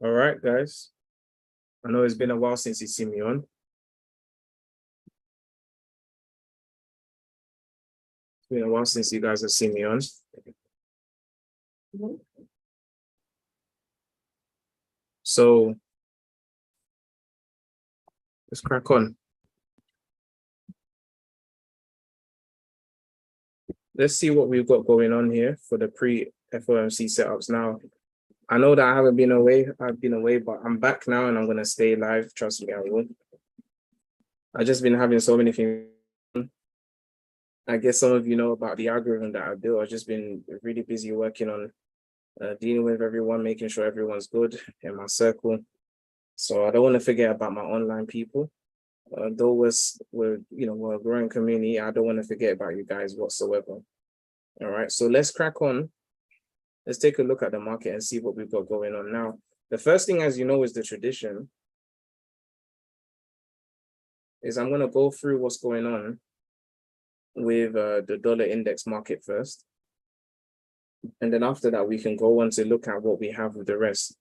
All right, guys. I know it's been a while since you see me on. It's been a while since you guys have seen me on. So let's crack on. Let's see what we've got going on here for the pre-FOMC setups. Now, I know that I haven't been away. I've been away, but I'm back now and I'm going to stay live. Trust me, I will. I've just been having so many things. I guess some of you know about the algorithm that I built. I've just been really busy working on dealing with everyone, making sure everyone's good in my circle. So I don't want to forget about my online people. Though we're a growing community, I don't want to forget about you guys whatsoever. All right, so let's crack on. Let's take a look at the market and see what we've got going on now. The first thing, as you know, is the tradition. Is I'm going to go through what's going on with the dollar index market first. And then after that, we can go on to look at what we have with the rest.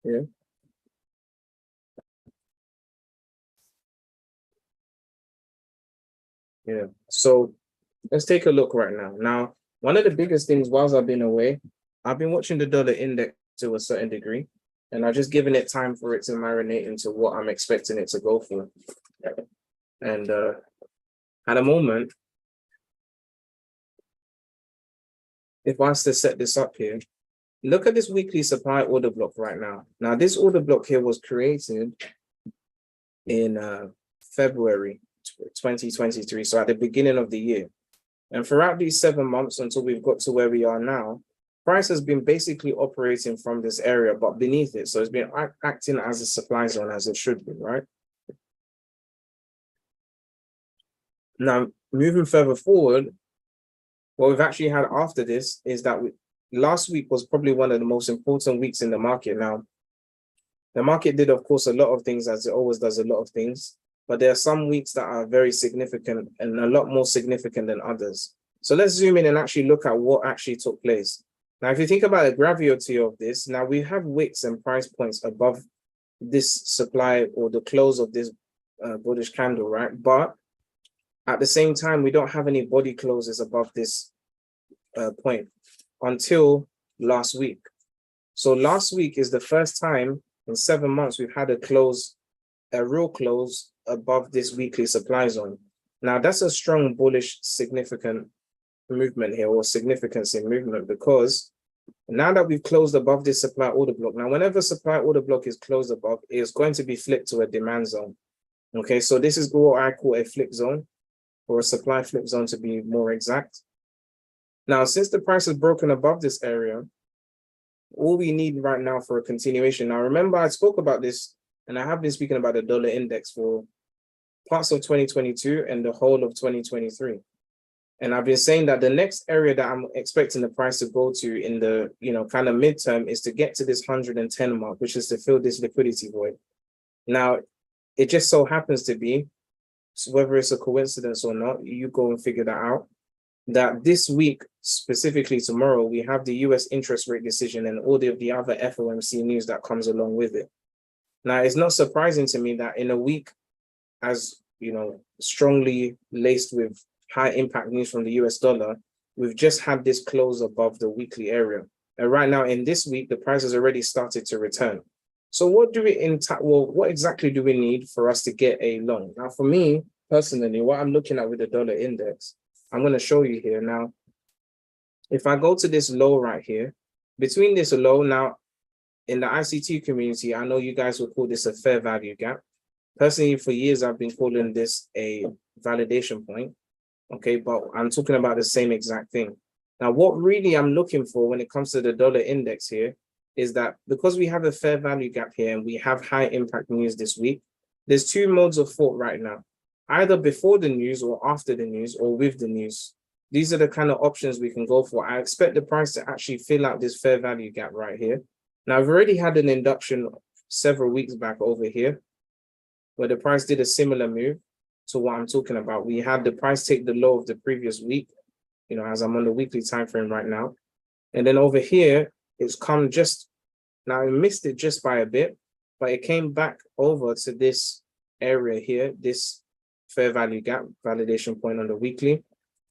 Yeah. Yeah. So let's take a look right now. Now, one of the biggest things whilst I've been away, I've been watching the dollar index to a certain degree, and I've just given it time for it to marinate into what I'm expecting it to go for. And at the moment, if I was to set this up here, look at this weekly supply order block right now. Now, this order block here was created in February 2023, so at the beginning of the year. And throughout these 7 months until we've got to where we are now, price has been basically operating from this area, but beneath it. So it's been acting as a supply zone as it should be, right? Now, moving further forward, what we've actually had after this is that last week was probably one of the most important weeks in the market. Now, the market did, of course, a lot of things, as it always does a lot of things, but there are some weeks that are very significant and a lot more significant than others. So let's zoom in and actually look at what actually took place. Now, if you think about the gravity of this, now we have wicks and price points above this supply or the close of this bullish candle, right? But at the same time, we don't have any body closes above this point until last week. So last week is the first time in 7 months we've had a real close above this weekly supply zone. Now, that's a strong bullish significant movement here, or significance in movement, because now that we've closed above this supply order block, now whenever supply order block is closed above, it's going to be flipped to a demand zone. Okay, so this is what I call a flip zone, or a supply flip zone to be more exact. Now, since the price is broken above this area, all we need right now for a continuation. Now, remember, I spoke about this, and I have been speaking about the dollar index for parts of 2022 and the whole of 2023. And I've been saying that the next area that I'm expecting the price to go to in the kind of midterm is to get to this 110 mark, which is to fill this liquidity void. Now, it just so happens to be, so whether it's a coincidence or not, you go and figure that out, that this week, specifically tomorrow, we have the US interest rate decision and all of the other FOMC news that comes along with it. Now, it's not surprising to me that in a week as, strongly laced with high impact news from the US dollar, we've just had this close above the weekly area. And right now in this week, the price has already started to return. So what exactly do we need for us to get a long? Now, for me personally, what I'm looking at with the dollar index, I'm going to show you here. Now, if I go to this low right here, between this low, now in the ICT community, I know you guys will call this a fair value gap. Personally, for years, I've been calling this a validation point. Okay, but I'm talking about the same exact thing. Now, what really I'm looking for when it comes to the dollar index here is that because we have a fair value gap here and we have high impact news this week, there's two modes of thought right now, either before the news or after the news or with the news. These are the kind of options we can go for. I expect the price to actually fill out this fair value gap right here. Now, I've already had an induction several weeks back over here where the price did a similar move to what I'm talking about. We had the price take the low of the previous week, as I'm on the weekly time frame right now. And then over here, it's come just, now I missed it just by a bit, but it came back over to this area here, this fair value gap validation point on the weekly,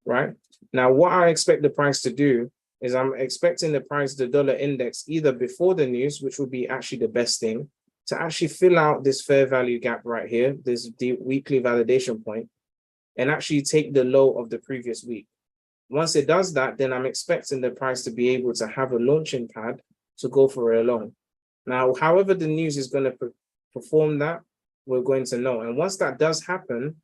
right? Now, what I expect the price to do is I'm expecting the price, the dollar index, either before the news, which would be actually the best thing, to actually fill out this fair value gap right here, this weekly validation point, and actually take the low of the previous week. Once it does that, then I'm expecting the price to be able to have a launching pad to go for a long. Now, however the news is going to perform that, we're going to know. And once that does happen,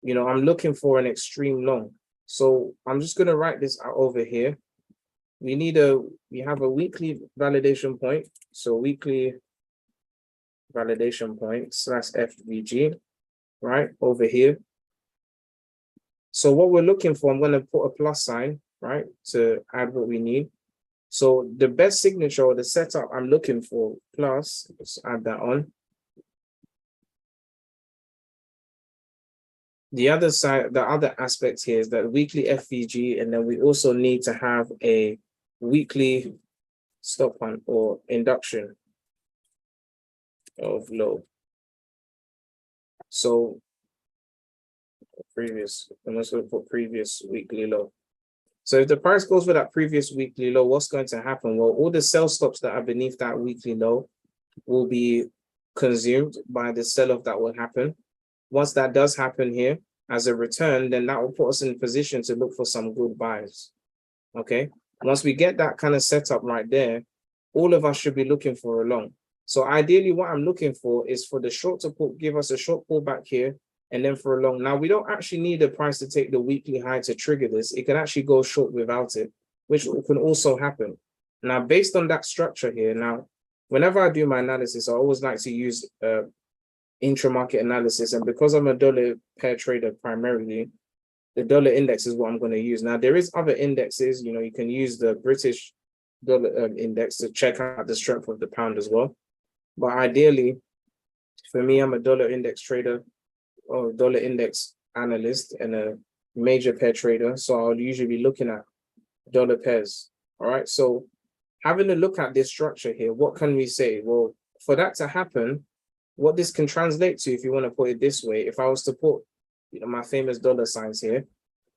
you know, I'm looking for an extreme long. So I'm just going to write this out over here. We have a weekly validation point. So weekly validation point / FVG, right, over here. So what we're looking for, I'm going to put a plus sign, right, to add what we need. So the best signature or the setup I'm looking for, plus, let's add that on. The other side, the other aspect here is that weekly FVG, and then we also need to have a weekly stop hunt or induction of low. So I'm just going to put previous weekly low. So if the price goes for that previous weekly low, what's going to happen? Well, all the sell stops that are beneath that weekly low will be consumed by the sell-off that will happen. Once that does happen here as a return, then that will put us in position to look for some good buys. Okay. Once we get that kind of setup right there, all of us should be looking for a long. So ideally, what I'm looking for is for the short to give us a short pullback here, and then for a long. Now, we don't actually need the price to take the weekly high to trigger this. It can actually go short without it, which can also happen. Now, based on that structure here, now, whenever I do my analysis, I always like to use intra-market analysis. And because I'm a dollar pair trader primarily, the dollar index is what I'm going to use. Now, there is other indexes. You know, you can use the British dollar index to check out the strength of the pound as well. But ideally, for me, I'm a dollar index trader or dollar index analyst and a major pair trader. So I'll usually be looking at dollar pairs. All right. So having a look at this structure here, what can we say? Well, for that to happen, what this can translate to, if you want to put it this way, if I was to put, you know, my famous dollar signs here.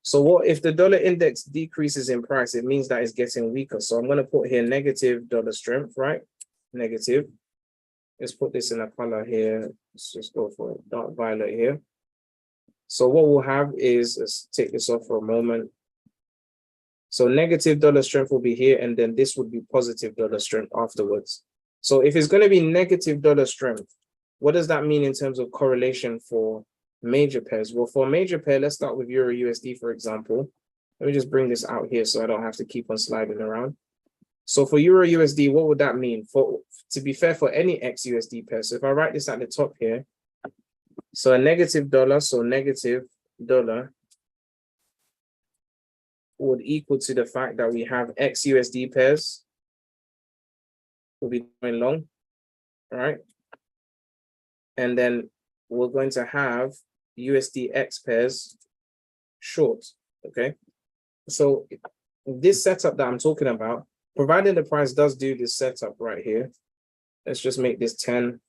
So what if the dollar index decreases in price, it means that it's getting weaker. So I'm going to put here negative dollar strength, right? Negative. Let's put this in a color here. Let's just go for dark violet here. So what we'll have is, let's take this off for a moment. So negative dollar strength will be here, and then this would be positive dollar strength afterwards. So if it's going to be negative dollar strength, what does that mean in terms of correlation for major pairs? Well, for a major pair, let's start with Euro USD, for example. Let me just bring this out here so I don't have to keep on sliding around. So for Euro USD, what would that mean? To be fair, for any ex-USD pair, so if I write this at the top here, so a negative dollar, so negative dollar would equal to the fact that we have ex-USD pairs will be going long, all right? And then we're going to have USDX pairs short, okay? So this setup that I'm talking about, providing the price does do this setup right here, let's just make this 10.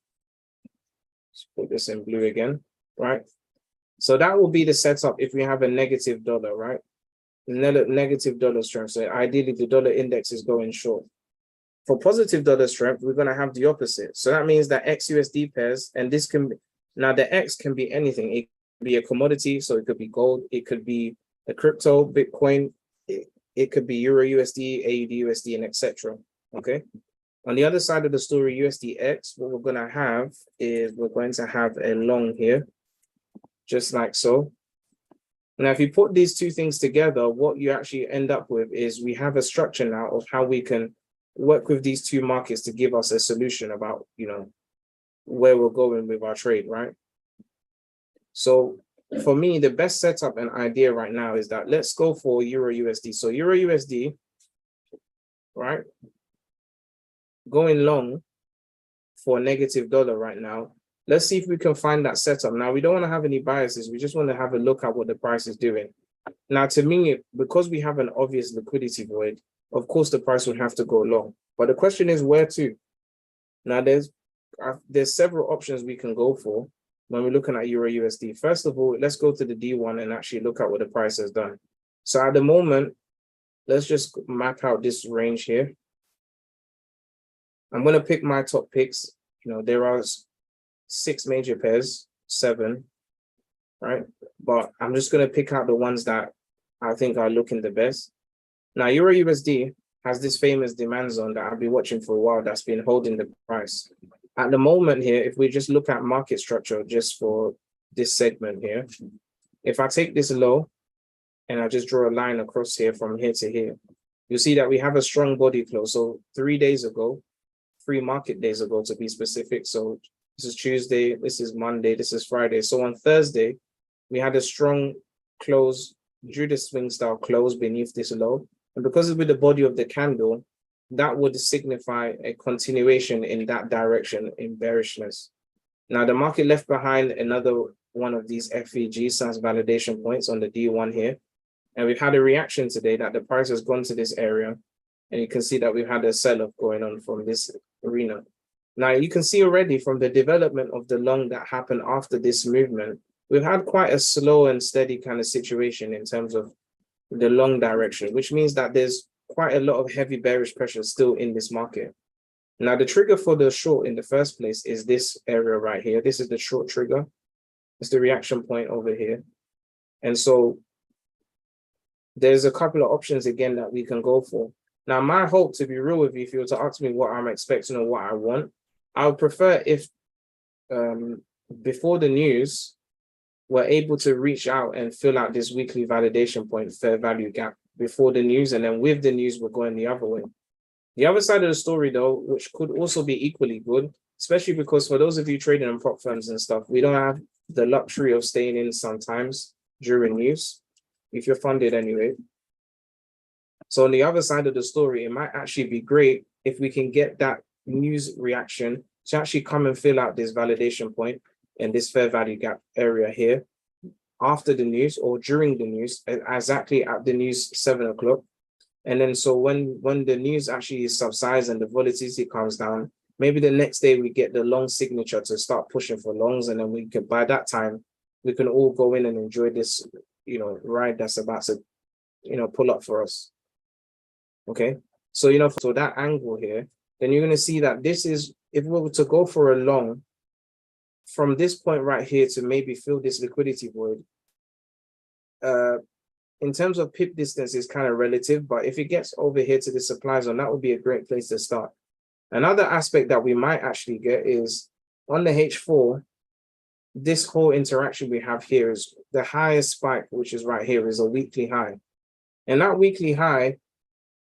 Let's put this in blue again, right? So that will be the setup if we have a negative dollar, right? Negative dollar strength. So ideally, the dollar index is going short. For positive dollar strength, we're going to have the opposite. So that means that ex-USD pairs, and this can be, now the X can be anything. It could be a commodity, so it could be gold. It could be a crypto, Bitcoin. It could be Euro USD, AUD USD, and etc. Okay. On the other side of the story, USDX, what we're going to have is we're going to have a long here, just like so. Now, if you put these two things together, what you actually end up with is we have a structure now of how we can work with these two markets to give us a solution about, you know, where we're going with our trade, right? So for me, the best setup and idea right now is that let's go for Euro USD. So Euro USD, right? Going long for negative dollar right now. Let's see if we can find that setup. Now, we don't want to have any biases. We just want to have a look at what the price is doing. Now, to me, because we have an obvious liquidity void, of course the price would have to go long. But the question is where to? Now there's several options we can go for when we're looking at Euro USD. First of all, let's go to the D1 and actually look at what the price has done. So at the moment, let's just map out this range here. I'm going to pick my top picks. There are 6 major pairs, 7, right? But I'm just going to pick out the ones that I think are looking the best. Now, Euro USD has this famous demand zone that I've been watching for a while that's been holding the price. At the moment here, if we just look at market structure just for this segment here, if I take this low and I just draw a line across here from here to here, you'll see that we have a strong body close. So 3 days ago, 3 market days ago to be specific. So this is Tuesday, this is Monday, this is Friday. So on Thursday, we had a strong close, drew the swing style close beneath this low. And because it's with the body of the candle, that would signify a continuation in that direction in bearishness. Now, the market left behind another one of these FEG size validation points on the D1 here. And we've had a reaction today that the price has gone to this area. And you can see that we've had a sell-off going on from this arena. Now, you can see already from the development of the long that happened after this movement, we've had quite a slow and steady kind of situation in terms of the long direction, which means that there's quite a lot of heavy bearish pressure still in this market. Now, the trigger for the short in the first place is this area right here. This is the short trigger. It's the reaction point over here. And so there's a couple of options again that we can go for. Now, my hope, to be real with you, if you were to ask me what I'm expecting or what I want, I would prefer if before the news, we're able to reach out and fill out this weekly validation point, fair value gap before the news. And then with the news, we're going the other way. The other side of the story, though, which could also be equally good, especially because for those of you trading on prop firms and stuff, we don't have the luxury of staying in sometimes during news, if you're funded anyway. So on the other side of the story, it might actually be great if we can get that news reaction to actually come and fill out this validation point in this fair value gap area here after the news or during the news, exactly at the news 7 o'clock. And then so when the news actually subsides and the volatility comes down, maybe the next day we get the long signature to start pushing for longs. And then we can, by that time, we can all go in and enjoy this, ride that's about to, pull up for us. Okay. So, so that angle here, then you're going to see that this is, if we were to go for a long, from this point right here to maybe fill this liquidity void, in terms of pip distance is kind of relative, but if it gets over here to the supply zone, that would be a great place to start. Another aspect that we might actually get is on the H4, this whole interaction we have here is the highest spike, which is right here, is a weekly high. And that weekly high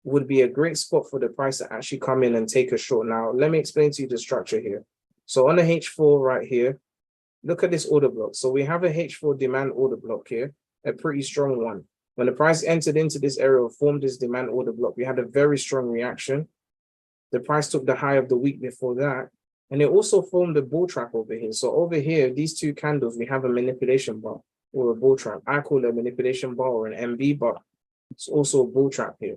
would be a great spot for the price to actually come in and take a short. Now, let me explain to you the structure here. So on the H4 right here, look at this order block. So we have a H4 demand order block here, a pretty strong one. When the price entered into this area, formed this demand order block, we had a very strong reaction. The price took the high of the week before that. And it also formed a bull trap over here. So over here, these two candles, we have a manipulation bar or a bull trap. I call it a manipulation bar or an MB bar. It's also a bull trap here.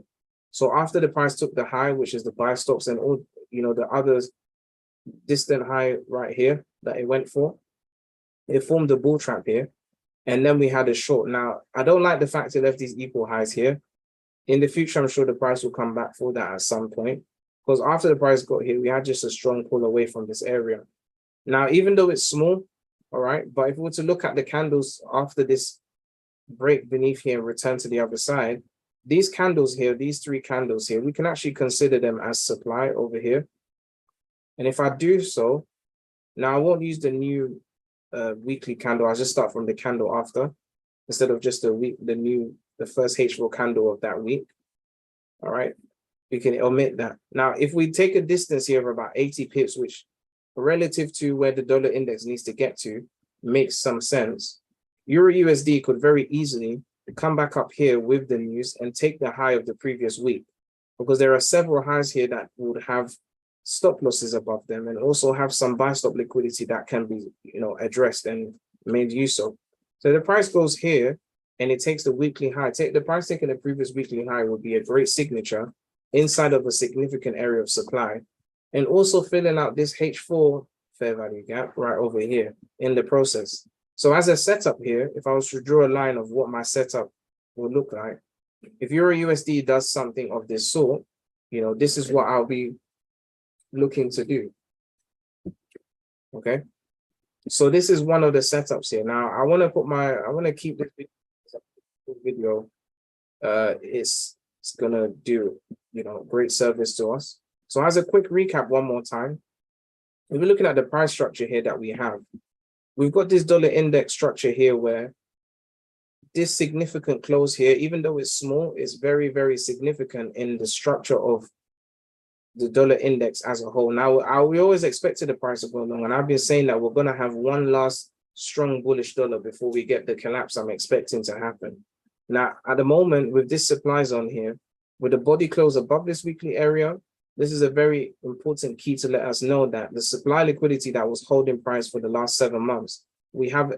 So after the price took the high, which is the buy stops and all, the others, distant high right here that it went for, it formed a bull trap here, and then we had a short. Now, I don't like the fact it left these equal highs here. In the future, I'm sure the price will come back for that at some point, because after the price got here, we had just a strong pull away from this area. Now, even though it's small, all right, but if we were to look at the candles after this break beneath here and return to the other side, these candles here, these 3 candles here, we can actually consider them as supply over here. And if I do so, now I won't use the new weekly candle. I'll just start from the candle after, instead of just the first H4 candle of that week. All right, we can omit that. Now, if we take a distance here of about 80 pips, which relative to where the dollar index needs to get to, makes some sense. Euro USD could very easily come back up here with the news and take the high of the previous week, because there are several highs here that would have stop losses above them and also have some buy stop liquidity that can be addressed and made use of. So the price goes here and it takes the weekly high. The price taking the previous weekly high would be a great signature inside of a significant area of supply, and also filling out this H4 fair value gap right over here in the process. So as a setup here, if I was to draw a line of what my setup will look like, if Euro USD does something of this sort, this is what I'll be looking to do. Okay. So this is one of the setups here. Now I want to keep this video. It's gonna do, great service to us. So as a quick recap one more time, if we're looking at the price structure here that we have, we've got this dollar index structure here where this significant close here, even though it's small, is very, very significant in the structure of the dollar index as a whole. Now, we always expected the price to go long, and I've been saying that we're going to have one last strong bullish dollar before we get the collapse I'm expecting to happen. Now, at the moment, with this supply zone here, with the body close above this weekly area, this is a very important key to let us know that the supply liquidity that was holding price for the last 7 months, we have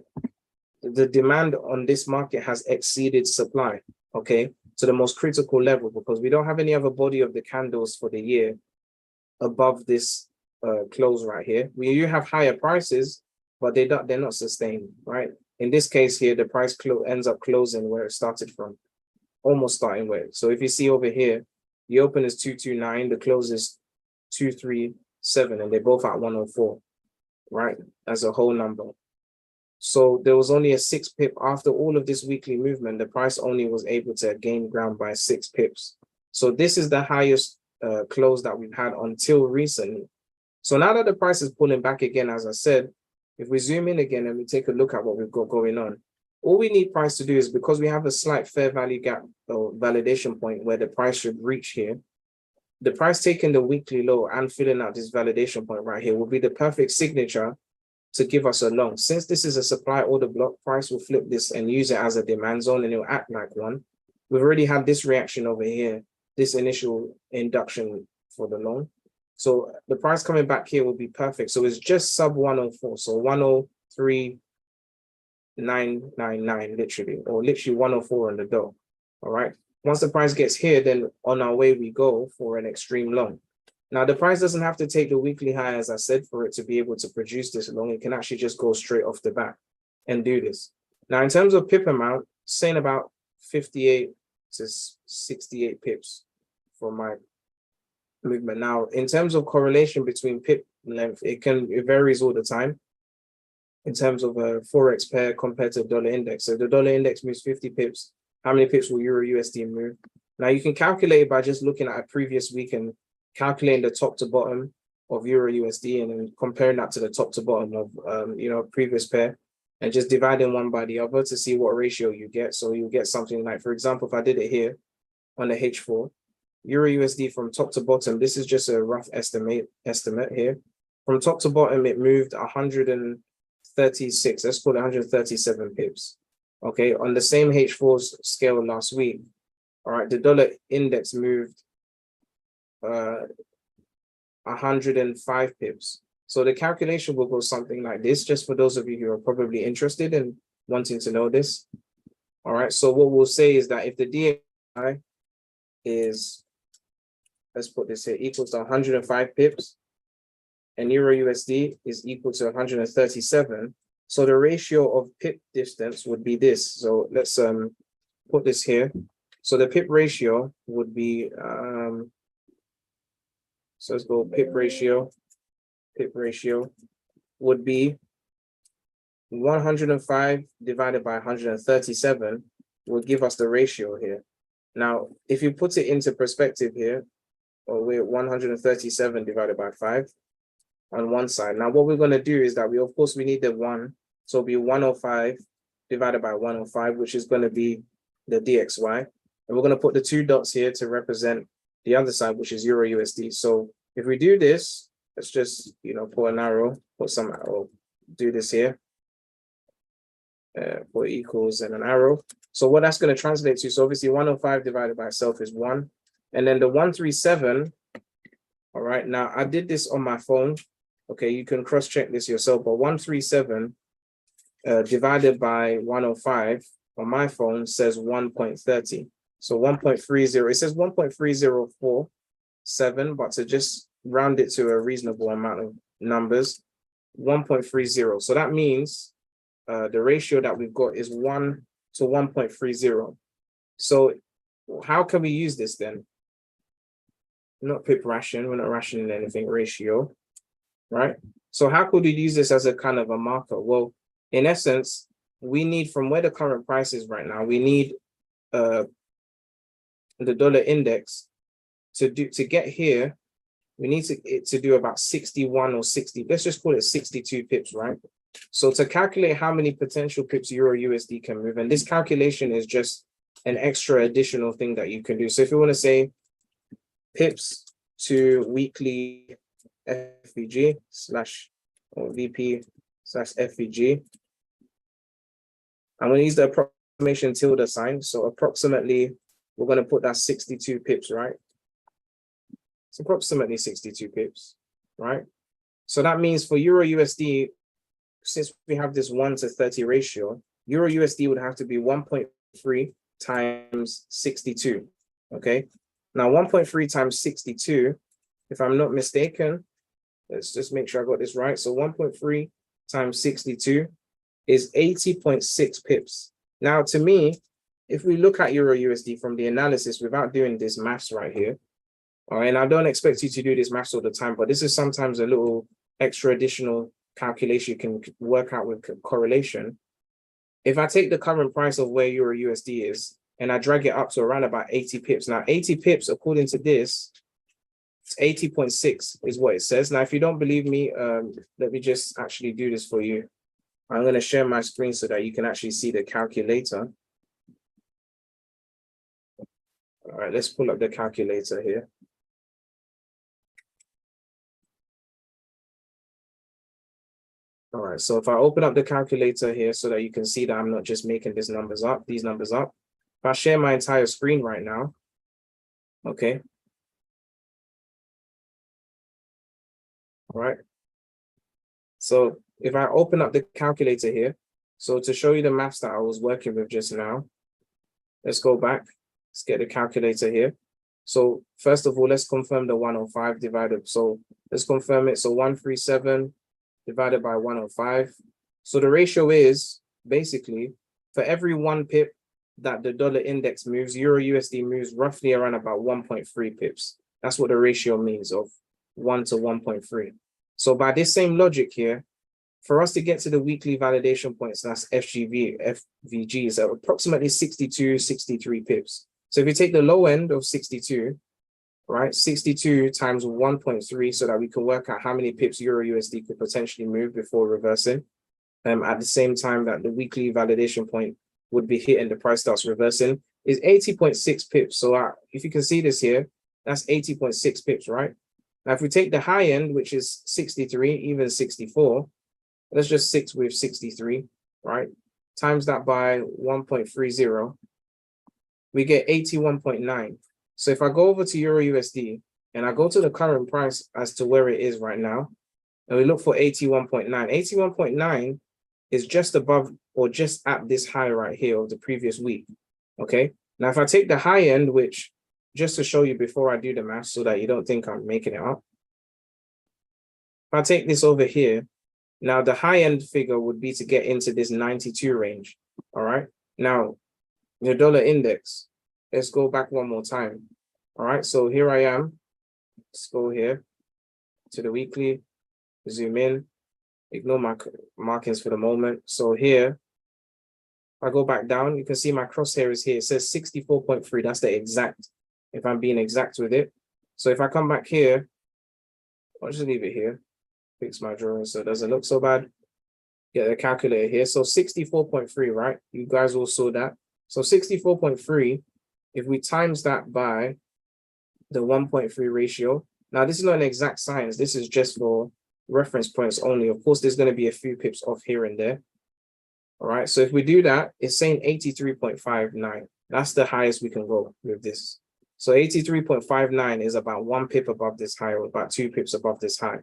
the demand on this market has exceeded supply, okay, to the most critical level, because we don't have any other body of the candles for the year above this close right here. We do have higher prices, but they're not sustained, right? In this case here, the price ends up closing where it started from, almost starting where. So if you see over here, the open is 229, the close is 237, and they're both at 104, right? As a whole number. So there was only a 6 pip after all of this weekly movement. The price only was able to gain ground by 6 pips. So this is the highest close that we've had until recently. So now that the price is pulling back again, as I said, if we zoom in again and we take a look at what we've got going on, all we need price to do is, because we have a slight fair value gap or validation point where the price should reach here, the price taking the weekly low and filling out this validation point right here will be the perfect signature to give us a long. Since this is a supply order block, price will flip this and use it as a demand zone, and it'll act like one. We've already had this reaction over here, this initial induction for the long. So the price coming back here will be perfect. So it's just sub 104. So 103.999 literally, or literally 104 on the dot. All right. Once the price gets here, then on our way we go for an extreme long. Now, the price doesn't have to take the weekly high, as I said, for it to be able to produce this long. It can actually just go straight off the bat and do this. Now, in terms of pip amount, saying about 58 to 68 pips for my movement. Now, in terms of correlation between pip length, it varies all the time in terms of a Forex pair compared to dollar index. So the dollar index moves 50 pips. How many pips will Euro USD move? Now, you can calculate it by just looking at a previous week and calculating the top to bottom of Euro USD and then comparing that to the top to bottom of previous pair, and just dividing one by the other to see what ratio you get. So you get something like, for example, if I did it here on the H4, Euro USD from top to bottom, this is just a rough estimate here. From top to bottom, it moved 136, let's call it 137 pips. Okay, on the same H4 scale last week, all right, the dollar index moved 105 pips. So the calculation will go something like this, just for those of you who are probably interested in wanting to know this. All right, so what we'll say is that if the DXY is, let's put this here, equals to 105 pips, and Euro USD is equal to 137, so the ratio of pip distance would be this. So let's put this here. So the pip ratio would be so let's go pip ratio would be 105 divided by 137 will give us the ratio here. Now, if you put it into perspective here, we're 137 divided by 5 on one side. Now, what we're going to do is that we need the 1. So it'll be 105 divided by 105, which is going to be the DXY. And we're going to put the 2 dots here to represent the other side, which is Euro USD. So if we do this, let's just, put an arrow, do this here, put equals and an arrow. So what that's going to translate to, so obviously 105 divided by itself is 1. And then the 137, all right, now I did this on my phone. Okay, you can cross-check this yourself, but 137 divided by 105 on my phone says 1.30. So 1.30, it says 1.304, 1.37, but to just round it to a reasonable amount of numbers, 1.30. So that means the ratio that we've got is 1 to 1.30. So how can we use this then? Not pip ration, we're not rationing anything, ratio, right? So how could we use this as a kind of a marker? Well, in essence, we need, from where the current price is right now, we need the dollar index to get here. We need to do about 61 or 60, let's just call it 62 pips, right? So to calculate how many potential pips Euro USD can move, and this calculation is just an extra additional thing that you can do. So if you want to say pips to weekly FVG or VP / FVG, I'm going to use the approximation tilde sign. So approximately, we're going to put that 62 pips, right? It's approximately 62 pips, right? So that means for Euro USD, since we have this 1 to 30 ratio, Euro USD would have to be 1.3 times 62, okay? Now 1.3 times 62, if I'm not mistaken, let's just make sure I got this right. So 1.3 times 62 is 80.6 pips. Now to me, if we look at Euro USD from the analysis without doing this maths right here, all right, and I don't expect you to do this maths all the time, but this is sometimes a little extra additional calculation you can work out with correlation. If I take the current price of where Euro USD is and I drag it up to around about 80 pips. Now 80 pips, according to this, it's 80.6 is what it says. Now, if you don't believe me, let me just actually do this for you. I'm going to share my screen so that you can actually see the calculator. All right, let's pull up the calculator here. All right, so if I open up the calculator here so that you can see that I'm not just making these numbers up. If I share my entire screen right now, okay. All right. So if I open up the calculator here, so to show you the maths that I was working with just now, let's go back. Let's get the calculator here. So first of all, let's confirm the 105 divided. So let's confirm it. So 137 divided by 105. So the ratio is basically for every 1 pip that the dollar index moves, Euro USD moves roughly around about 1.3 pips. That's what the ratio means, of 1 to 1.3. So by this same logic here, for us to get to the weekly validation points, that's FVG is approximately 62, 63 pips. So if you take the low end of 62, right, 62 times 1.3, so that we can work out how many pips Euro USD could potentially move before reversing, at the same time that the weekly validation point would be hit and the price starts reversing, is 80.6 pips. So if you can see this here, that's 80.6 pips, right? Now, if we take the high end, which is 63, even 64, let's just 6 with 63, right? Times that by 1.30, we get 81.9. So if I go over to Euro USD and I go to the current price as to where it is right now, and we look for 81.9, 81.9 is just above or just at this high right here of the previous week, okay? Now, if I take the high end, which, just to show you before I do the math so that you don't think I'm making it up, if I take this over here, now the high end figure would be to get into this 92 range, all right? Now, the dollar index, let's go back one more time, all right? So here I am, let's go here to the weekly, zoom in, ignore my markings for the moment. So here, if I go back down, you can see my crosshair is here. It says 64.3, that's the exact, if I'm being exact with it. So if I come back here, I'll just leave it here, fix my drawing so it doesn't look so bad. Get the calculator here. So 64.3, right? You guys all saw that. So 64.3, if we times that by the 1.3 ratio, now this is not an exact science. This is just for reference points only. Of course, there's going to be a few pips off here and there. All right. So if we do that, it's saying 83.59. That's the highest we can go with this. So 83.59 is about 1 pip above this high, or about 2 pips above this high.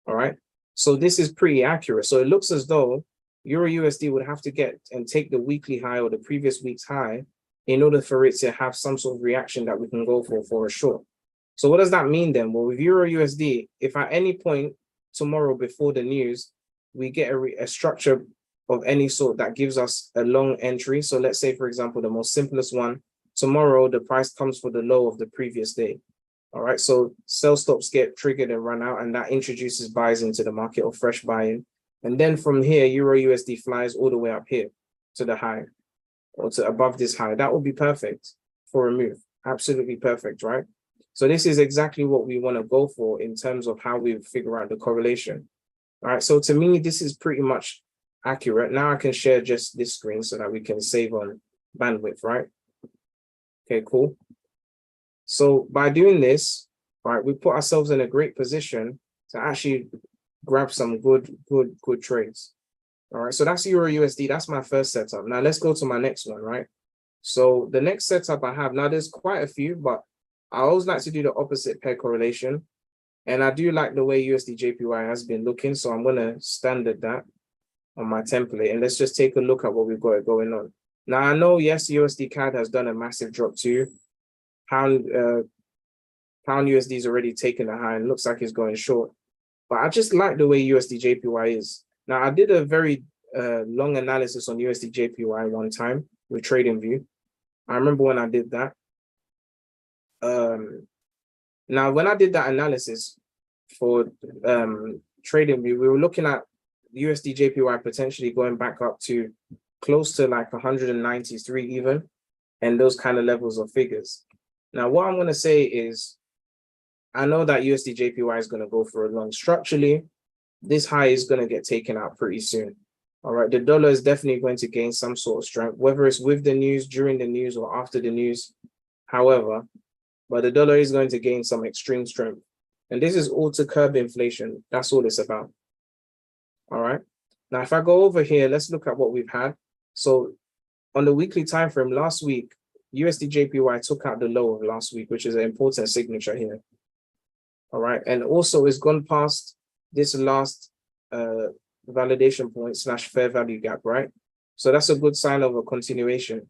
All right. So this is pretty accurate. So it looks as though Euro USD would have to get and take the weekly high or the previous week's high in order for it to have some sort of reaction that we can go for a short. So what does that mean then? Well, with Euro USD, if at any point tomorrow before the news, we get a structure of any sort that gives us a long entry. So let's say, for example, the most simplest one, tomorrow the price comes for the low of the previous day. All right, so sell stops get triggered and run out, and that introduces buys into the market or fresh buying. And then from here, Euro USD flies all the way up here to the high or to above this high. That would be perfect for a move. Absolutely perfect, right? So this is exactly what we want to go for in terms of how we figure out the correlation. All right, so to me, this is pretty much accurate. Now I can share just this screen so that we can save on bandwidth, right? Okay, cool. So by doing this, right, we put ourselves in a great position to actually grab some good trades. All right, so that's Euro USD. That's my first setup. Now let's go to my next one, right? So the next setup I have, now there's quite a few, but I always like to do the opposite pair correlation. And I do like the way USD JPY has been looking. So I'm going to standard that on my template. And let's just take a look at what we've got going on. Now, I know, yes, USD CAD has done a massive drop too. Pound USD is already taken a high and looks like it's going short. But I just like the way USD JPY is. Now, I did a very long analysis on USD JPY one time with TradingView. I remember when I did that. Now, when I did that analysis for TradingView, we were looking at USD JPY potentially going back up to close to like 193 even, and those kind of levels of figures. Now, what I'm going to say is, I know that USD JPY is going to go for a long. Structurally, this high is going to get taken out pretty soon. All right, the dollar is definitely going to gain some sort of strength, whether it's with the news, during the news, or after the news. However, but the dollar is going to gain some extreme strength. And this is all to curb inflation. That's all it's about. All right. Now, if I go over here, let's look at what we've had. So on the weekly time frame last week, USD JPY took out the low of last week, which is an important signature here. All right. And also it's gone past this last validation point / fair value gap, right? So that's a good sign of a continuation.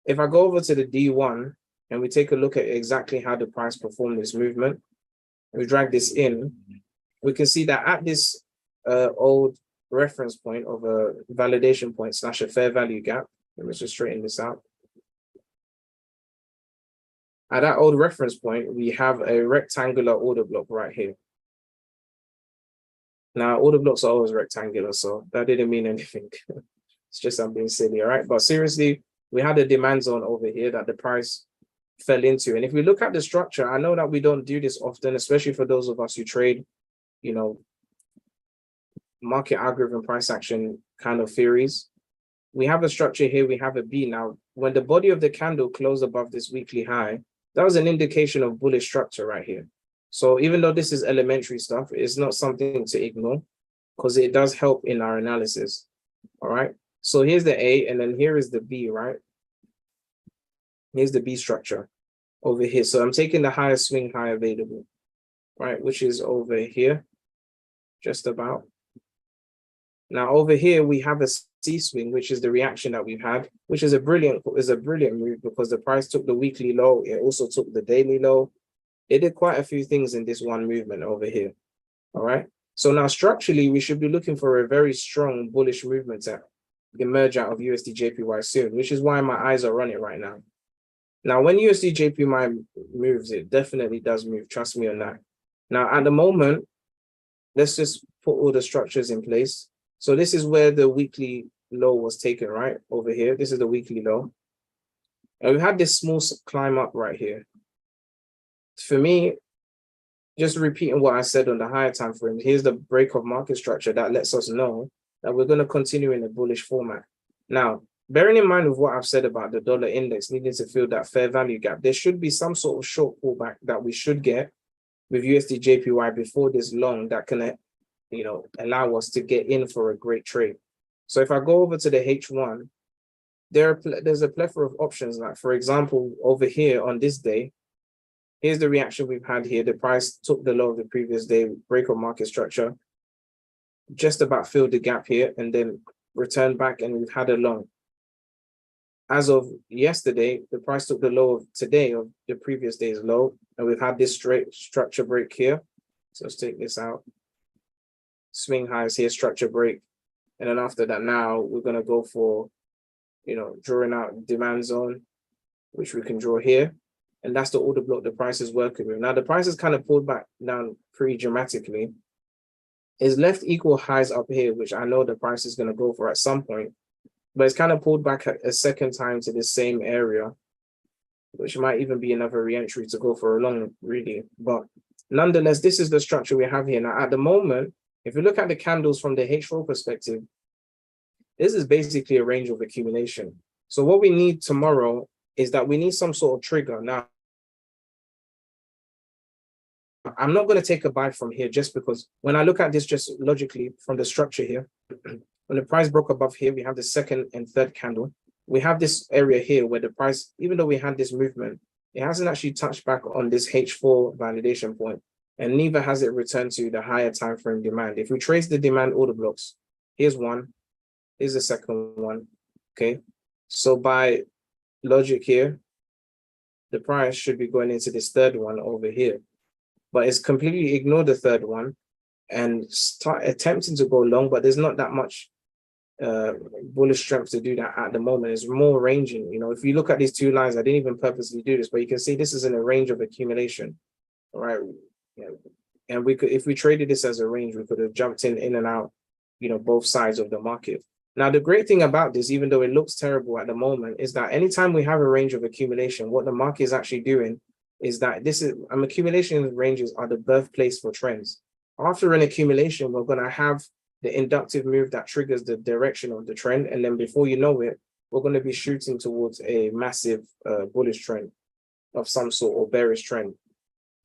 If I go over to the D1 and we take a look at exactly how the price performed this movement, we drag this in, we can see that at this old reference point of a validation point / a fair value gap, let me just straighten this out. At that old reference point, we have a rectangular order block right here. Now, order blocks are always rectangular, so that didn't mean anything. It's just I'm being silly, all right? But seriously, we had a demand zone over here that the price fell into. And if we look at the structure, I know that we don't do this often, especially for those of us who trade, you know, market algorithm price action kind of theories. We have a structure here, we have a B. Now, when the body of the candle closed above this weekly high, that was an indication of bullish structure right here. So even though this is elementary stuff, it's not something to ignore because it does help in our analysis. All right. So here's the A, and then here is the B, right? Here's the B structure over here. So I'm taking the highest swing high available, right? Which is over here, just about. Now over here, we have a C swing, which is the reaction that we've had, which is a brilliant move because the price took the weekly low. It also took the daily low. It did quite a few things in this one movement over here. All right. So now structurally, we should be looking for a very strong bullish movement to emerge out of USD JPY soon, which is why my eyes are on it right now. Now, when USD JPY moves, it definitely does move. Trust me on that. Now, at the moment, let's just put all the structures in place. So this is where the weekly low was taken, right? Over here. This is the weekly low. And we've had this small climb up right here. For me, just repeating what I said on the higher time frame, here's the break of market structure that lets us know that we're going to continue in a bullish format. Now, bearing in mind with what I've said about the dollar index needing to fill that fair value gap, there should be some sort of short pullback that we should get with USD JPY before this long that can, you know, allow us to get in for a great trade. So if I go over to the H1, there's a plethora of options. Like for example, over here on this day, here's the reaction we've had here. The price took the low of the previous day, break of market structure, just about filled the gap here and then returned back and we've had a long. as of yesterday, the price took the low of today, of the previous day's low, and we've had this straight structure break here. So let's take this out. Swing highs here, structure break. And then after that, now we're going to go for, drawing out demand zone, which we can draw here. And that's the order block the price is working with. Now, the price is kind of pulled back down pretty dramatically. It's left equal highs up here, which I know the price is going to go for at some point. But it's kind of pulled back a second time to the same area, which might even be another re-entry to go for a long, really. But nonetheless, this is the structure we have here. Now, at the moment, if you look at the candles from the H4 perspective, this is basically a range of accumulation. So what we need tomorrow is that we need some sort of trigger. Now, I'm not going to take a buy from here just because when I look at this just logically from the structure here, when the price broke above here, we have the second and third candle. We have this area here where the price, even though we had this movement, it hasn't actually touched back on this H4 validation point, and neither has it returned to the higher time frame demand. If we trace the demand order blocks, here's one, here's the second one. Okay, so by logic here, the price should be going into this third one over here, but it's completely ignored the third one and start attempting to go long, but there's not that much bullish strength to do that at the moment. It's more ranging. If you look at these two lines, I didn't even purposely do this, but you can see this is in a range of accumulation. All right. Yeah. And we could, if we traded this as a range, we could have jumped in and out, both sides of the market. Now, the great thing about this, even though it looks terrible at the moment, is that anytime we have a range of accumulation, what the market is actually doing is that accumulation ranges are the birthplace for trends. After an accumulation, we're going to have the inductive move that triggers the direction of the trend. And then before you know it, we're going to be shooting towards a massive bullish trend of some sort, or bearish trend.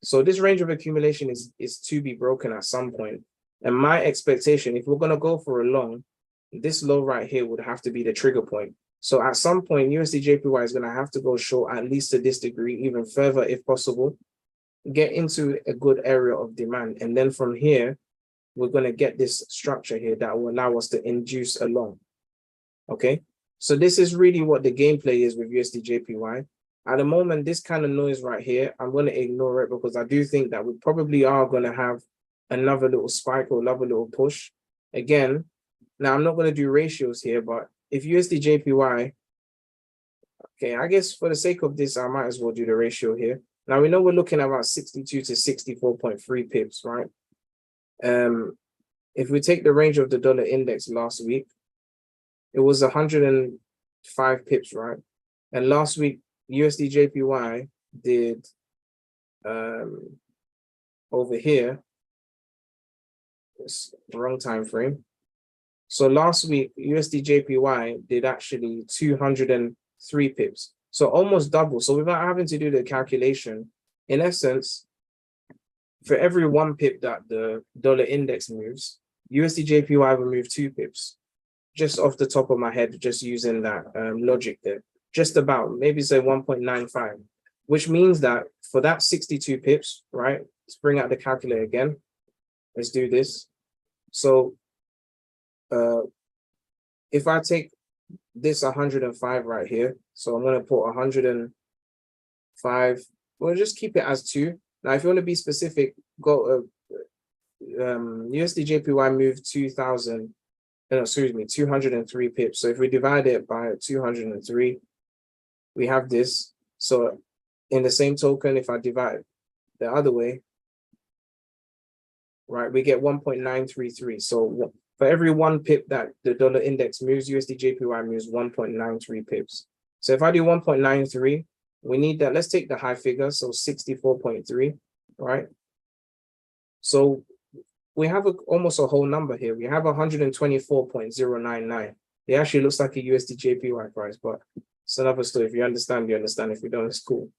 So this range of accumulation is to be broken at some point. And my expectation, if we're going to go for a long, this low right here would have to be the trigger point. So at some point, USD/JPY is going to have to go short, at least to this degree, even further if possible, get into a good area of demand. And then from here, we're going to get this structure here that will allow us to induce a long. Okay, so this is really what the gameplay is with USD/JPY. At the moment, this kind of noise right here, I'm going to ignore it because I do think that we probably are going to have another little spike or another little push. Again, now I'm not going to do ratios here, but if USD/JPY, okay, I guess for the sake of this, I might as well do the ratio here. Now we know we're looking at about 62 to 64.3 pips, right? If we take the range of the dollar index last week, it was 105 pips, right? And last week, USD/JPY did over here, it's the wrong time frame. So last week, USD/JPY did actually 203 pips. So almost double. So without having to do the calculation, in essence, for every 1 pip that the dollar index moves, USD/JPY will move 2 pips. Just off the top of my head, just using that logic there. Just about, maybe say 1.95, which means that for that 62 pips, right? Let's bring out the calculator again. Let's do this. So if I take this 105 right here, so I'm going to put 105, we'll just keep it as 2. Now, if you want to be specific, go USD/JPY moved 203 pips. So if we divide it by 203, we have this. So in the same token, if I divide the other way, right, we get 1.933. So for every 1 pip that the dollar index moves, USD/JPY moves 1.93 pips. So if I do 1.93, we need that. Let's take the high figure, so 64.3, right? So we have almost a whole number here. We have 124.099. It actually looks like a USD/JPY price, but it's another story. If you understand, you understand. If you don't, it's cool.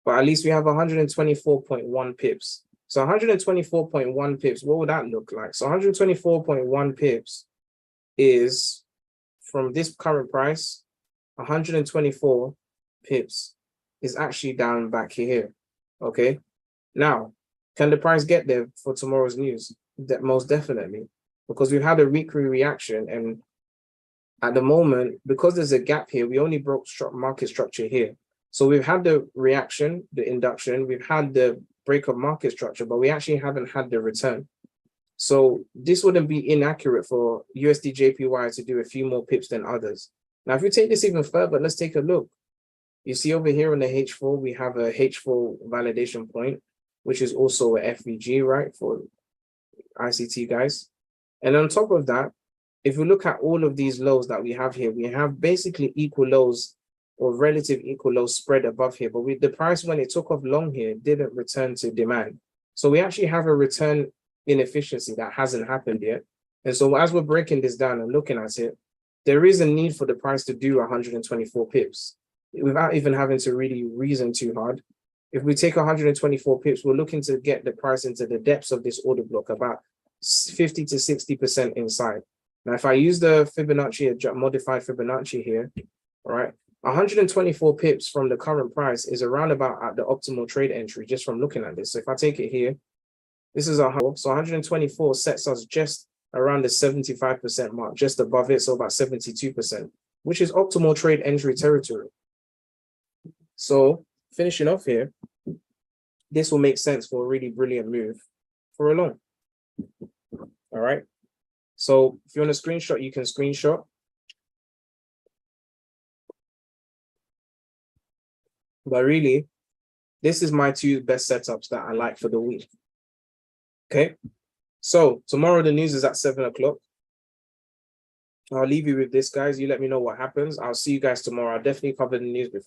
But at least we have 124.1 pips. So 124.1 pips, what would that look like? So 124.1 pips is from this current price, 124 pips is actually down back here. Okay. Now, can the price get there for tomorrow's news? That most definitely, because we've had a weekly reaction, and at the moment, because there's a gap here, we only broke market structure here. So we've had the reaction, the induction, we've had the break of market structure, but we actually haven't had the return. So this wouldn't be inaccurate for USD JPY to do a few more pips than others. Now, if you take this even further, let's take a look. You see over here on the H4, we have a H4 validation point, which is also a FVG, right, for ICT guys. And on top of that, if we look at all of these lows that we have here, we have basically equal lows or relative equal lows spread above here. But with the price, when it took off long here, didn't return to demand. So we actually have a return inefficiency that hasn't happened yet. And so as we're breaking this down and looking at it, there is a need for the price to do 124 pips without even having to really reason too hard. If we take 124 pips, we're looking to get the price into the depths of this order block, about 50 to 60% inside. Now, if I use the Fibonacci, modified Fibonacci here, all right, 124 pips from the current price is around about at the optimal trade entry, just from looking at this. So if I take it here, this is so 124 sets us just around the 75% mark, just above it, so about 72%, which is optimal trade entry territory. So finishing off here, this will make sense for a really brilliant move for a long. All right. So if you want a screenshot, you can screenshot. But really, this is my two best setups that I like for the week. Okay. So tomorrow the news is at 7 o'clock. I'll leave you with this, guys. You let me know what happens. I'll see you guys tomorrow. I'll definitely cover the news before.